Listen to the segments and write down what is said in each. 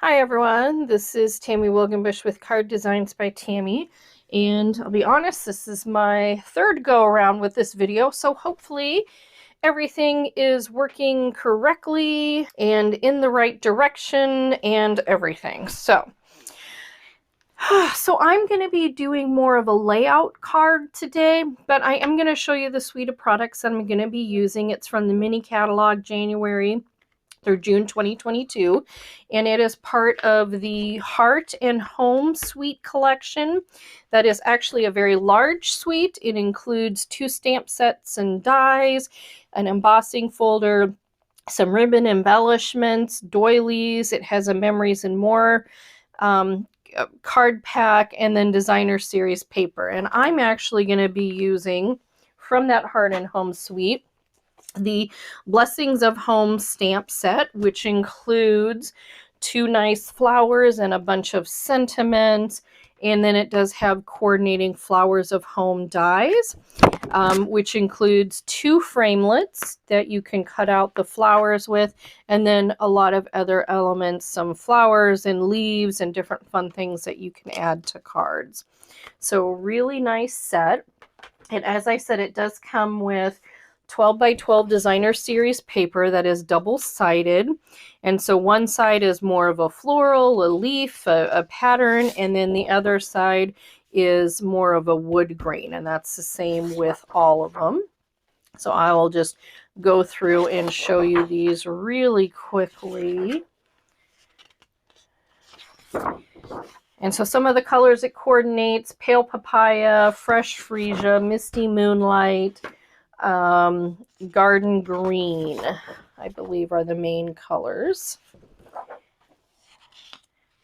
Hi everyone, this is Tammy Wilgenbush with Card Designs by Tammy, and I'll be honest, this is my third go around with this video, so hopefully everything is working correctly and in the right direction and everything. So I'm going to be doing more of a layout card today, but I am going to show you the suite of products that I'm going to be using. It's from the mini catalog January through June 2022, and it is part of the Heart and Home Suite collection. That is actually a very large suite. It includes 2 stamp sets and dies, an embossing folder, some ribbon embellishments, doilies. It has a Memories and More card pack, and then designer series paper. And I'm actually going to be using, from that Heart and Home suite, the Blessings of Home stamp set, which includes 2 nice flowers and a bunch of sentiments. And then it does have coordinating Flowers of Home dies, which includes 2 framelits that you can cut out the flowers with, and then a lot of other elements, some flowers and leaves and different fun things that you can add to cards. So really nice set. And as I said, it does come with 12 by 12 designer series paper that is double-sided. And so one side is more of a floral, a leaf, a pattern, and then the other side is more of a wood grain, and that's the same with all of them. So I will just go through and show you these really quickly. And so some of the colors it coordinates: Pale Papaya, Fresh Freesia, Misty Moonlight, Garden Green, I believe, are the main colors.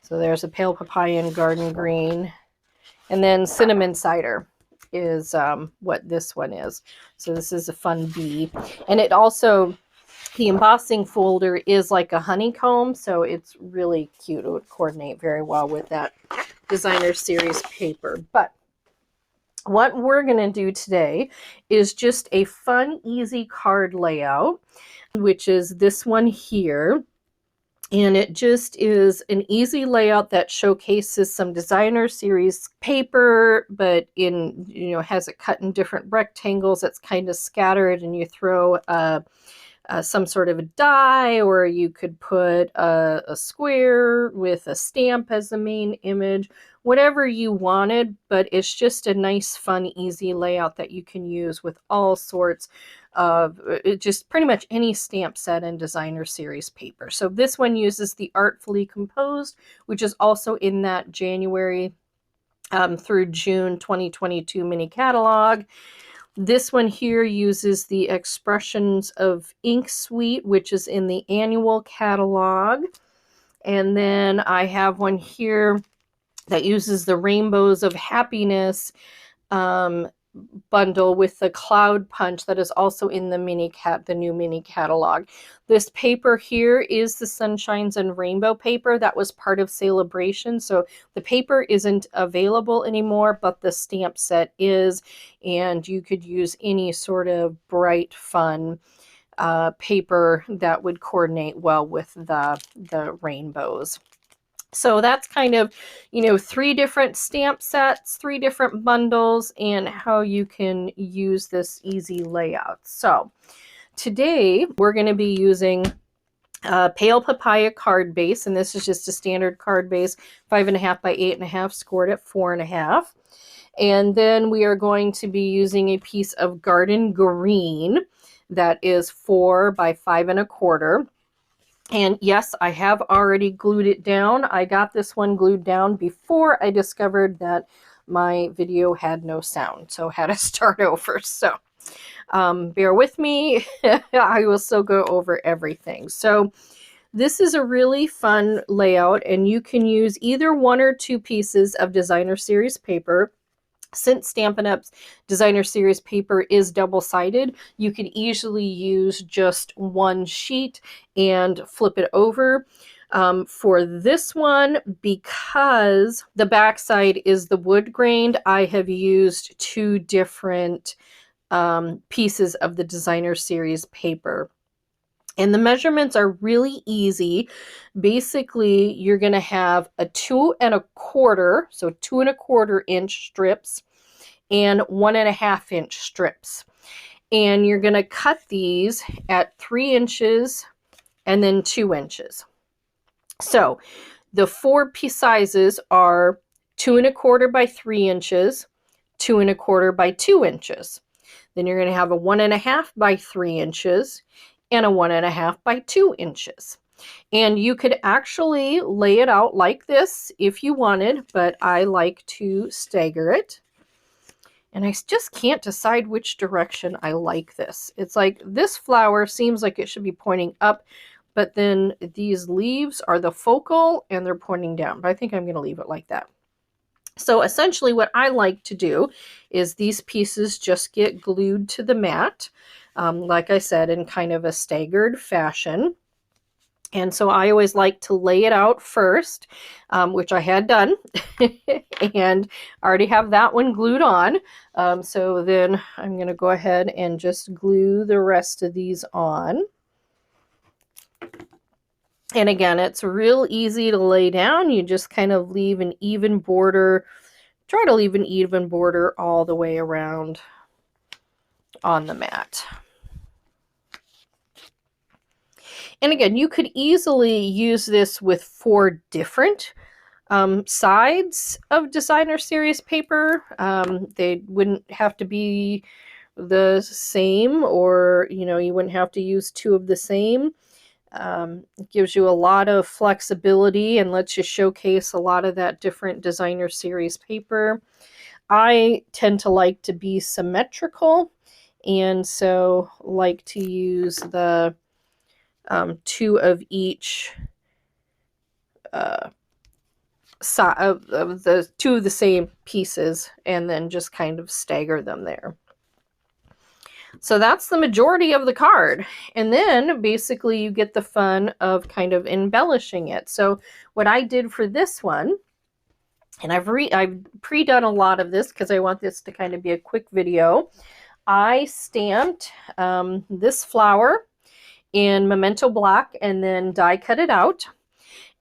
So there's a Pale Papaya and Garden Green. And then Cinnamon Cider is what this one is. So this is a fun bee. And it also, the embossing folder is like a honeycomb, so it's really cute. It would coordinate very well with that designer series paper. But what we're going to do today is just a fun, easy card layout, which is this one here. And it just is an easy layout that showcases some designer series paper, but has it cut in different rectangles that's kind of scattered, and you throw some sort of a die, or you could put a square with a stamp as the main image, whatever you wanted. But it's just a nice, fun, easy layout that you can use with all sorts of just pretty much any stamp set and designer series paper. So this one uses the Artfully Composed, which is also in that January through June 2022 mini catalog. This one here uses the Expressions of Ink suite, which is in the annual catalog. And then I have one here that uses the Rainbows of Happiness bundle with the Cloud Punch that is also in the new mini catalog. This paper here is the Sunshines and Rainbow paper that was part of Celebration. So the paper isn't available anymore, but the stamp set is, and you could use any sort of bright, fun paper that would coordinate well with the rainbows. So that's kind of, 3 different stamp sets, 3 different bundles, and how you can use this easy layout. So today we're going to be using Pale Papaya card base, and this is just a standard card base, 5.5 by 8.5, scored at 4.5. And then we are going to be using a piece of Garden Green that is 4 by 5.25. And yes, I have already glued it down. I got this one glued down before I discovered that my video had no sound, so I had to start over. So bear with me. I will still go over everything. So this is a really fun layout, and you can use either 1 or 2 pieces of designer series paper. Since Stampin' Up's designer series paper is double-sided, you could easily use just 1 sheet and flip it over. For this one, because the backside is the wood grained, I have used 2 different pieces of the designer series paper. And the measurements are really easy. Basically, you're going to have a 2¼ so 2¼ inch strips and 1½ inch strips. And you're going to cut these at 3 inches and then 2 inches. So the 4 piece sizes are 2¼ by 3 inches, 2¼ by 2 inches. Then you're going to have a 1½ by 3 inches and a 1½ by 2 inches. And you could actually lay it out like this if you wanted, but I like to stagger it. And I just can't decide which direction I like this. It's like this flower seems like it should be pointing up, but then these leaves are the focal and they're pointing down. But I think I'm going to leave it like that. So essentially what I like to do is these pieces just get glued to the mat, like I said, in kind of a staggered fashion. And so I always like to lay it out first, which I had done, and I already have that one glued on. So then I'm going to go ahead and just glue the rest of these on. And again, it's real easy to lay down. You just kind of leave an even border. Try to leave an even border all the way around on the mat. And again, you could easily use this with 4 different sides of designer series paper. They wouldn't have to be the same, or you wouldn't have to use 2 of the same. It gives you a lot of flexibility and lets you showcase a lot of that different designer series paper. I tend to like to be symmetrical, and so like to use the 2 of each side of the 2 of the same pieces, and then just kind of stagger them there. So that's the majority of the card. And then basically you get the fun of kind of embellishing it. So what I did for this one, and I've pre-done a lot of this because I want this to kind of be a quick video. I stamped this flower in Memento Black and then die cut it out.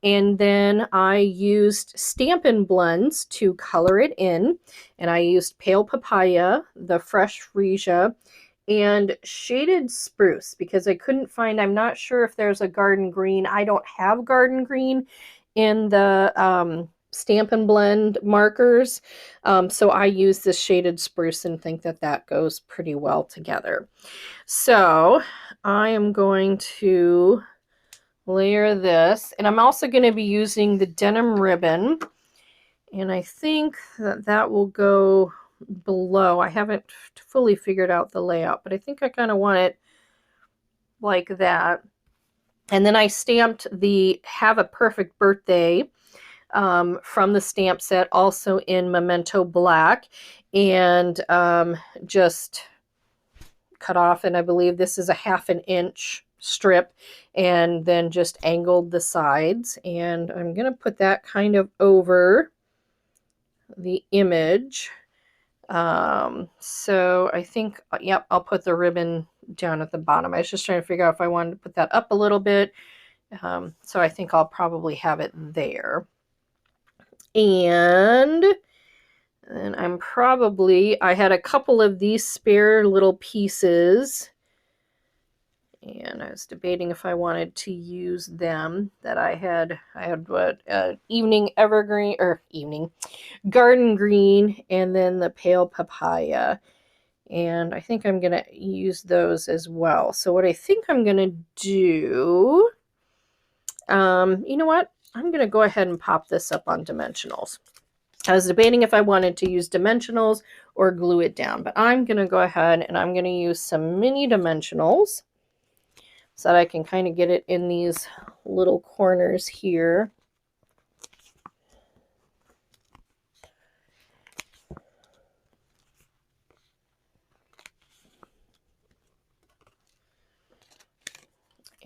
And then I used Stampin' blends to color it in. And I used Pale Papaya, the Fresh Freesia, and Shaded Spruce because I couldn't find, I'm not sure if there's a garden green. I don't have garden green in the Stampin' blend markers. So I use this Shaded Spruce and think that that goes pretty well together. So I am going to layer this, and I'm also going to be using the denim ribbon, and I think that that will go below. I haven't fully figured out the layout, but I think I kind of want it like that. And then I stamped the Have a Perfect Birthday from the stamp set, also in Memento Black, and just cut off, and I believe this is a 1/2 inch strip, and then just angled the sides. And I'm going to put that kind of over the image. So I think, yep, I'll put the ribbon down at the bottom. I was just trying to figure out if I wanted to put that up a little bit. So I think I'll probably have it there. And I had a couple of these spare little pieces, and I was debating if I wanted to use them. That I had what, evening evergreen, or evening garden green, and then the Pale Papaya. And I think I'm going to use those as well. So what I think I'm going to do, you know what? I'm going to go ahead and pop this up on dimensionals. I was debating if I wanted to use dimensionals or glue it down, but I'm going to go ahead and I'm going to use some mini dimensionals so that I can kind of get it in these little corners here.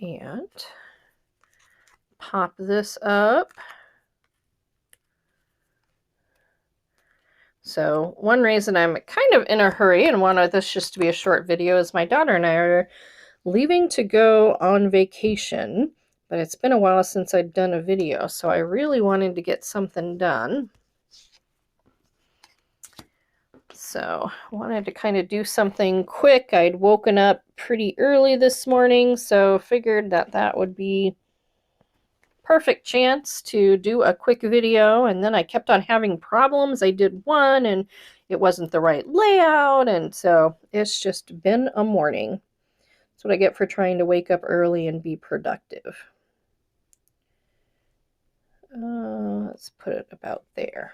And pop this up. So one reason I'm kind of in a hurry and wanted this just to be a short video is my daughter and I are leaving to go on vacation, but it's been a while since I'd done a video, so I really wanted to get something done. So I wanted to kind of do something quick. I'd woken up pretty early this morning, so figured that that would be perfect chance to do a quick video. And then I kept on having problems. I did one and it wasn't the right layout, and so it's just been a morning. That's what I get for trying to wake up early and be productive. Let's put it about there.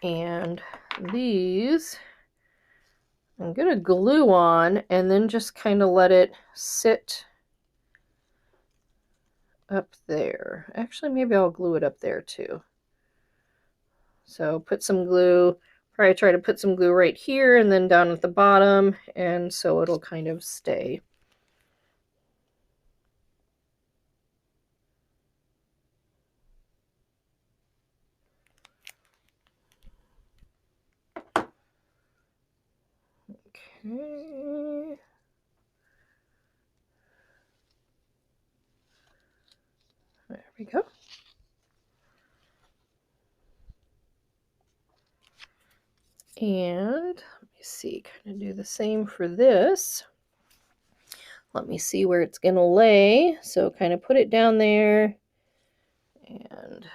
And these I'm going to glue on and then just kind of let it sit up there. Actually, maybe I'll glue it up there too. So put some glue, probably try to put some glue right here and then down at the bottom, and so it'll kind of stay. Okay. There we go. And let me see, kind of do the same for this. Let me see where it's going to lay. So kind of put it down there. And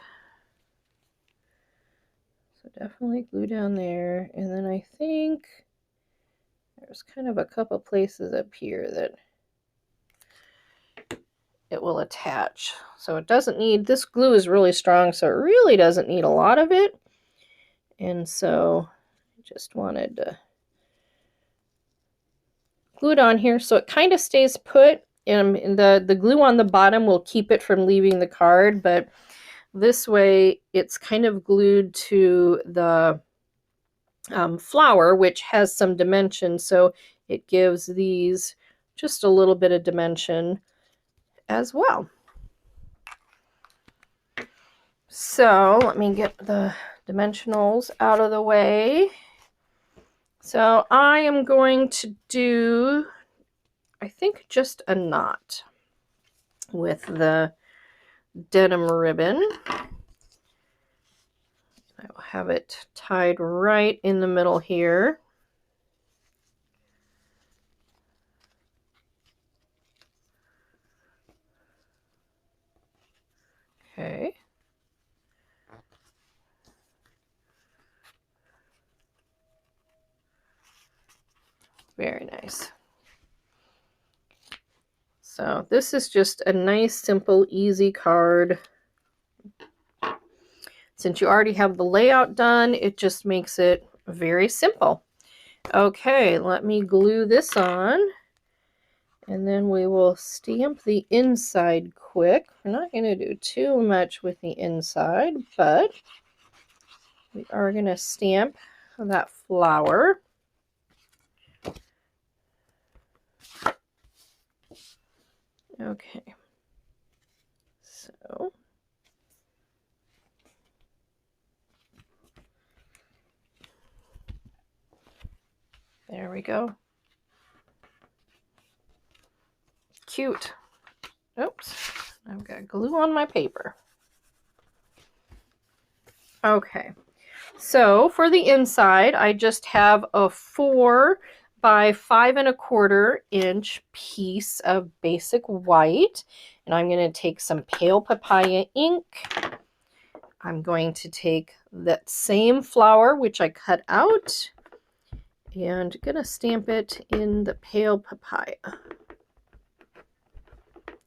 so definitely glue down there. And then I think there's kind of a couple places up here that it will attach. So it doesn't need, this glue is really strong, so it really doesn't need a lot of it. And so I just wanted to glue it on here so it kind of stays put. And the glue on the bottom will keep it from leaving the card, but this way it's kind of glued to the flower, which has some dimension, so it gives these just a little bit of dimension as well. So let me get the dimensionals out of the way. So I am going to do, I think, just a knot with the denim ribbon. I will have it tied right in the middle here. Okay. Very nice. So this is just a nice, simple, easy card. Since you already have the layout done, it just makes it very simple. Okay, let me glue this on, and then we will stamp the inside quick. We're not going to do too much with the inside, but we are going to stamp that flower. Okay, so there we go. Cute. Oops, I've got glue on my paper. Okay, so for the inside, I just have a 4 by 5 1/4 inch piece of basic white, and I'm going to take some pale papaya ink. I'm going to take that same flower, which I cut out, and going to stamp it in the pale papaya.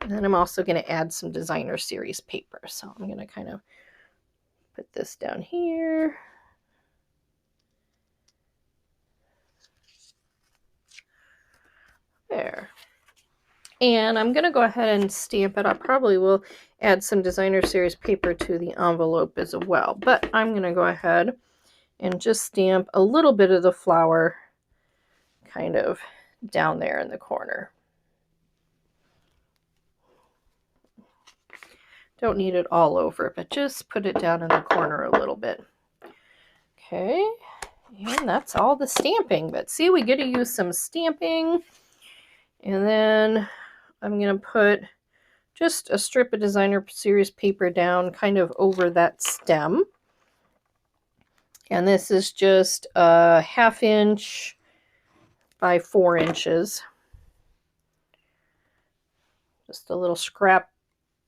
And then I'm also going to add some designer series paper. So I'm going to kind of put this down here. There. And I'm going to go ahead and stamp it. I probably will add some designer series paper to the envelope as well. But I'm going to go ahead and just stamp a little bit of the flower kind of down there in the corner. Don't need it all over, but just put it down in the corner a little bit. Okay. And that's all the stamping. But see, we get to use some stamping. And then I'm going to put just a strip of designer series paper down kind of over that stem. And this is just a 1/2 inch by 4 inches. Just a little scrap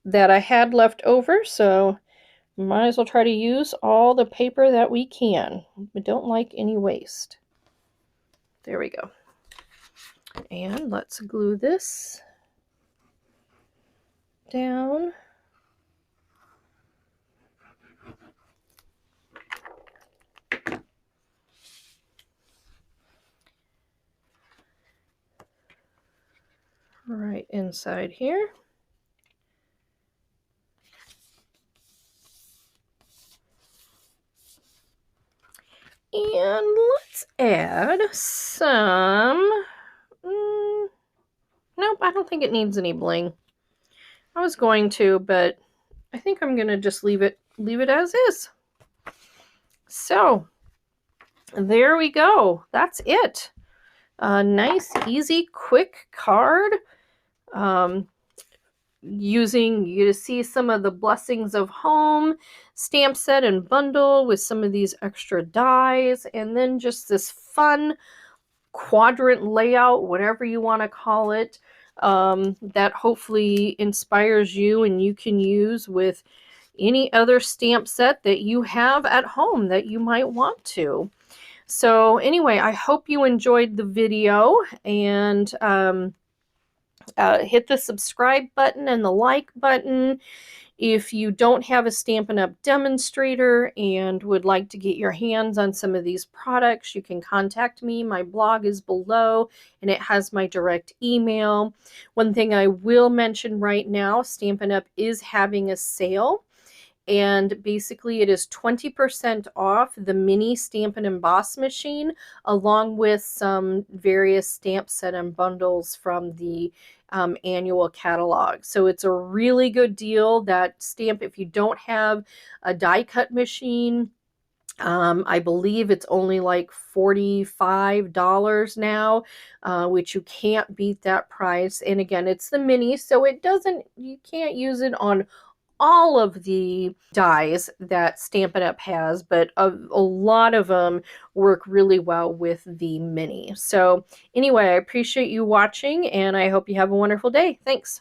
that I had left over, so might as well try to use all the paper that we can. We don't like any waste. There we go. And let's glue this down. Right inside here. And let's add some, nope, I don't think it needs any bling. I was going to, but I think I'm gonna just leave it as is. So there we go. That's it. A nice, easy, quick card. Using you to see some of the blessings of home stamp set and bundle with some of these extra dies, and then just this fun quadrant layout, whatever you want to call it, that hopefully inspires you and you can use with any other stamp set that you have at home that you might want to. So anyway, I hope you enjoyed the video, and hit the subscribe button and the like button. If you don't have a Stampin' Up! Demonstrator and would like to get your hands on some of these products, you can contact me. My blog is below and it has my direct email. One thing I will mention right now, Stampin' Up! Is having a sale. And basically it is 20% off the mini Stampin' Emboss machine, along with some various stamp set and bundles from the annual catalog. So it's a really good deal. That stamp, if you don't have a die cut machine, I believe it's only like $45 now, which you can't beat that price. And again, it's the mini, so you can't use it on all of the dies that Stampin' Up! Has, but a lot of them work really well with the mini. So anyway, I appreciate you watching, and I hope you have a wonderful day. Thanks.